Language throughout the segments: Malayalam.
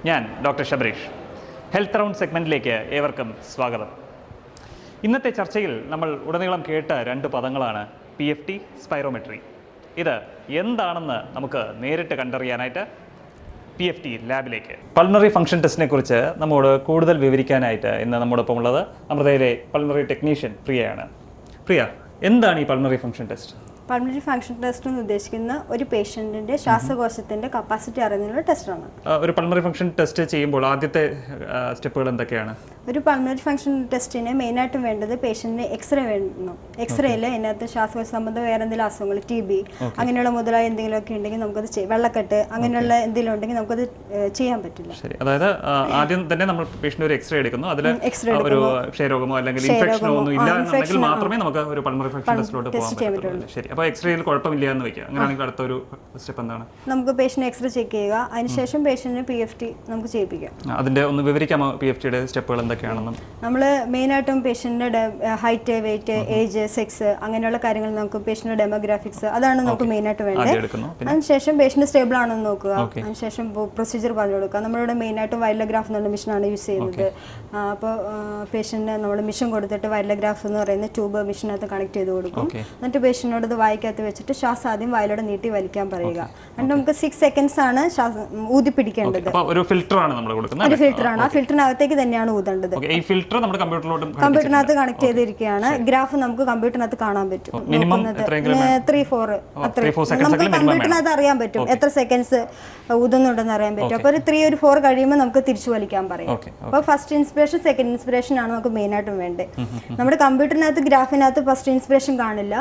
ഞാൻ ഡോക്ടർ ശബരീഷ്. ഹെൽത്ത് റൗണ്ട് സെഗ്മെൻറ്റിലേക്ക് ഏവർക്കും സ്വാഗതം. ഇന്നത്തെ ചർച്ചയിൽ നമ്മൾ ഉടനീളം കേട്ട രണ്ട് പദങ്ങളാണ് PFT, സ്പൈറോമെട്രി. ഇത് എന്താണെന്ന് നമുക്ക് നേരിട്ട് കണ്ടറിയാനായിട്ട് PFT ലാബിലേക്ക് പൾമണറി ഫംഗ്ഷൻ ടെസ്റ്റിനെ കുറിച്ച് നമ്മോട് കൂടുതൽ വിവരിക്കാനായിട്ട് ഇന്ന് നമ്മോടൊപ്പം ഉള്ളത് അമൃതയിലെ പൾമണറി ടെക്നീഷ്യൻ പ്രിയയാണ്. പ്രിയ, എന്താണ് ഈ pulmonary function test? Pulmonary function test എന്ന് ഉദ്ദേശിക്കുന്ന ഒരു പേഷ്യൻറ്റിൻ്റെ ശ്വാസകോശത്തിൻ്റെ കപ്പാസിറ്റി അറിയുന്നതിനുള്ള ടെസ്റ്റാണ്. ഒരു പൾമണറി ഫംഗ്ഷൻ ടെസ്റ്റ് ചെയ്യുമ്പോൾ ആദ്യത്തെ സ്റ്റെപ്പുകൾ എന്തൊക്കെയാണ്? ഒരു പൾമണറി ഫംഗ്ഷൻ ടെസ്റ്റിന് മെയിനായിട്ടും വേണ്ടത് പേഷ്യൻറ്റിന് എക്സ്റേ വേണം. എക്സ്റേയിൽ അതിനകത്ത് ശ്വാസകോശ സംബന്ധം വേറെ എന്തെങ്കിലും അസുഖങ്ങൾ, TB അങ്ങനെയുള്ള മുതലായ എന്തെങ്കിലുമൊക്കെ ഉണ്ടെങ്കിൽ നമുക്കത് വെള്ളക്കെട്ട് അങ്ങനെയുള്ള എന്തെങ്കിലും ഉണ്ടെങ്കിൽ നമുക്കത് ചെയ്യാൻ പറ്റില്ല. ശരി, അതായത് ആദ്യം തന്നെ നമ്മൾ പേഷ്യന്റ് ഒരു എക്സ്റേ എടുക്കുന്നു. അതിൽ ഒരു ക്ഷയരോഗമോ അല്ലെങ്കിൽ ഇൻഫെക്ഷനോ ഒന്നും ഇല്ല എന്നുണ്ടെങ്കിൽ മാത്രമേ നമുക്ക് ഒരു പൾമണറി ഫംഗ്ഷൻ ടെസ്റ്റിലോട്ട് പോകാൻ പറ്റുള്ളൂ. ശരി, അപ്പോൾ എക്സ്റേയിൽ കുഴപ്പമില്ല എന്ന് വെക്കുക. അങ്ങനെയാണെങ്കിൽ അടുത്തൊരു സ്റ്റെപ്പ് എന്താണ്? നമുക്ക് പേഷ്യന്റ് എക്സ്റേ ചെക്ക് ചെയ്യുക, അതിനുശേഷം പേഷ്യന്റിന് PFT നമുക്ക് ചെയ്യിപ്പിക്കാം. അതിന്റെ ഒന്ന് വിവരിക്കാമോ PFTയുടെ സ്റ്റെപ്പുകൾ എന്തൊക്കെയാണെന്നും? നമ്മൾ മെയിനായിട്ടും പേഷ്യന്റിന്റെ ഹൈറ്റ്, വെയിറ്റ്, ഏജ്, സെക്സ് അങ്ങനെയുള്ള കാര്യങ്ങൾ നമുക്ക് പേഷ്യന്റ് ഡെമോഗ്രാഫിക്സ് അതാണ് നമുക്ക് മെയിനായിട്ട് വേണ്ടത്. അതിനുശേഷം പേഷ്യന്റ് സ്റ്റേബിൾ ആണെന്ന് നോക്കുക. അതിനുശേഷം പ്രൊസീജിയർ പറഞ്ഞു കൊടുക്കുക. നമ്മളിവിടെ മെയിനായിട്ടും വൈലോഗ്രാഫ് എന്നുള്ള മെഷീനാണ് യൂസ് ചെയ്യുന്നത്. അപ്പോൾ പേഷ്യന്റിന് നമ്മൾ മെഷീൻ കൊടുത്തിട്ട് വൈലോഗ്രാഫ് എന്ന് പറയുന്ന ട്യൂബ് മെഷീനകത്ത് കണക്ട് ചെയ്ത് കൊടുക്കും. എന്നിട്ട് പേഷ്യന്റിനോട് ഇത് വായിക്കകത്ത് വെച്ചിട്ട് ശ്വാസം ആദ്യം വായിലൂടെ നീട്ടി വലിക്കാൻ പറയുക. എന്നിട്ട് നമുക്ക് 6 സെക്കൻഡ്സ് ആണ് ശ്വാസം ഊതി പിടിക്കേണ്ടത്. ഒരു ഫിൽറ്ററാണ് നമ്മൾ കൊടുക്കുന്നത്. ഒരു ഫിൽറ്ററാണ്. ആ ഫിൽറ്ററിനകത്തേക്ക് തന്നെയാണ് ഊതേണ്ടത്. കമ്പ്യൂട്ടറിനകത്ത് കണക്ട് ചെയ്തിരിക്കുകയാണ്. ഗ്രാഫ് നമുക്ക് കമ്പ്യൂട്ടറിനകത്ത് കാണാൻ പറ്റും. 3-4 നമുക്ക് കമ്പ്യൂട്ടറിനകത്ത് അറിയാൻ പറ്റും എത്ര സെക്കൻഡ്സ് ഊതുന്നുണ്ടെന്ന് അറിയാൻ പറ്റും. അപ്പോൾ ഒരു 3-4 കഴിയുമ്പോൾ നമുക്ക് തിരിച്ചു വലിക്കാൻ പറയും. അപ്പോൾ ഫസ്റ്റ് ഇൻസ്പിറേഷൻ, സെക്കൻഡ് ഇൻസ്പിറേഷൻ ആണ് നമുക്ക് മെയിനായിട്ട് വേണ്ടത്. നമ്മുടെ കമ്പ്യൂട്ടറിനകത്ത് ഗ്രാഫിനകത്ത് ഫസ്റ്റ് ഇൻസ്പിറേഷൻ കാണില്ല.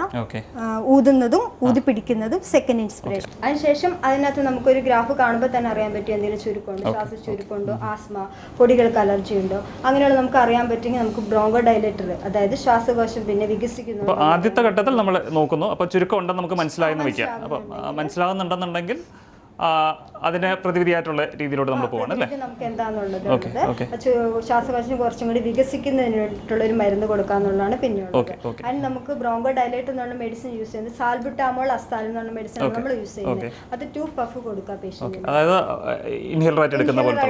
ഊതുന്നതും ഊതി പിടിക്കുന്നതും സെക്കൻഡ് ഇൻസ്പിറേഷൻ. അതിനുശേഷം അതിനകത്ത് നമുക്കൊരു ഗ്രാഫ് കാണുമ്പോൾ തന്നെ അറിയാൻ പറ്റും എന്തെങ്കിലും ചുരുക്കമുണ്ടോ, ശ്വാസ ചുരുക്കമുണ്ടോ, ആസ്മ, പൊടികൾക്ക് അലർജി ഉണ്ടോ, അങ്ങനെയുള്ള നമുക്ക് അറിയാൻ പറ്റുമെങ്കിൽ നമുക്ക് ബ്രോങ്കോ ഡയലേറ്റർ, അതായത് ശ്വാസകോശം പിന്നെ വികസിക്കുന്നു. ആദ്യത്തെ ഘട്ടത്തിൽ നമ്മൾ നോക്കുന്നു. അപ്പോൾ ചുരുക്കം ഉണ്ടെന്ന് നമുക്ക് മനസ്സിലായെന്ന് വയ്ക്കാം. അപ്പോൾ മനസ്സിലാകുന്നുണ്ടെന്നുണ്ടെങ്കിൽ അതിന് പ്രതിവിധിയായിട്ടുള്ള രീതിയിലോട്ട് നമ്മൾ പോകണം അല്ലേ? നമുക്ക് എന്താണെന്നുള്ളത് ശ്വാസകോശം കുറച്ചും കൂടി വികസിക്കുന്നതിനായിട്ടുള്ള ഒരു മരുന്ന് കൊടുക്കാന്നുള്ളതാണ് പിന്നീട്. അതിന് നമുക്ക് ബ്രോങ്കോ ഡയലേറ്റ് എന്നുള്ള മെഡിസിൻ യൂസ് ചെയ്യുന്നത് സാൽബുട്ടാമോൾ അസ്താൽ എന്നുള്ള മെഡിസിൻ നമ്മൾ യൂസ് ചെയ്യുന്നത്. അത് 2 പഫ് കൊടുക്കുക പേഷ്യന്റിന്. അതായത് ഇൻഹേലർ ആയിട്ട് എടുക്കുന്ന പോലത്തെ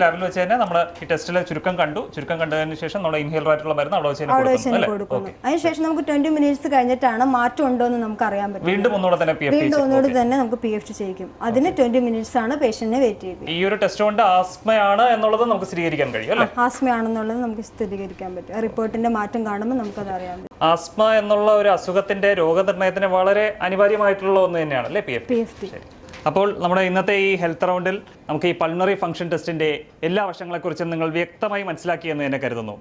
ലെവലിൽ വെച്ച് തന്നെ നമ്മൾ ഈ ടെസ്റ്റിലെ ചുരുക്കം കണ്ടതിന് ശേഷം നമ്മൾ ഇൻഹേലർ ആയിട്ടുള്ള മരുന്ന് അവിടെ വെച്ച് കൊടുക്കുന്നു. അതിനുശേഷം നമുക്ക് 20 മിനിറ്റ്സ് കഴിഞ്ഞിട്ടാണ് മാറ്റം ഉണ്ടോ എന്ന് നമുക്ക് അറിയാൻ പറ്റും. വീണ്ടും ഒന്നുകൂടെ തന്നെ നമുക്ക് PFT ചെയ്യിക്കും. അതിന് 20 മിനിറ്റ്സ് ആണ് പേഷ്യന്റിനെ വെയിറ്റ് ചെയ്യുന്നത്. ഈ ഒരു ടെസ്റ്റ് കൊണ്ട് ആസ്മയാണ് എന്നുള്ളത് നമുക്ക് സ്ഥിരീകരിക്കാൻ കഴിയും അല്ലേ? ആസ്മയാണെന്നുള്ളത് നമുക്ക് സ്ഥിരീകരിക്കാൻ പറ്റും. റിപ്പോർട്ടിന്റെ മാറ്റം കാണുമ്പോൾ നമുക്കത് അറിയാൻ പറ്റും. ആസ്മ എന്നുള്ള ഒരു അസുഖത്തിന്റെ രോഗനിർണയത്തിന് വളരെ അനിവാര്യമായിട്ടുള്ള ഒന്ന് തന്നെയാണ് അല്ലേ PFT? അപ്പോൾ നമ്മുടെ ഇന്നത്തെ ഈ ഹെൽത്ത് റൗണ്ടിൽ നമുക്ക് ഈ പൾമണറി ഫംഗ്ഷൻ ടെസ്റ്റിന്റെ എല്ലാ വശങ്ങളെക്കുറിച്ചും നിങ്ങൾ വ്യക്തമായി മനസ്സിലാക്കിയെന്ന് തന്നെ കരുതുന്നു.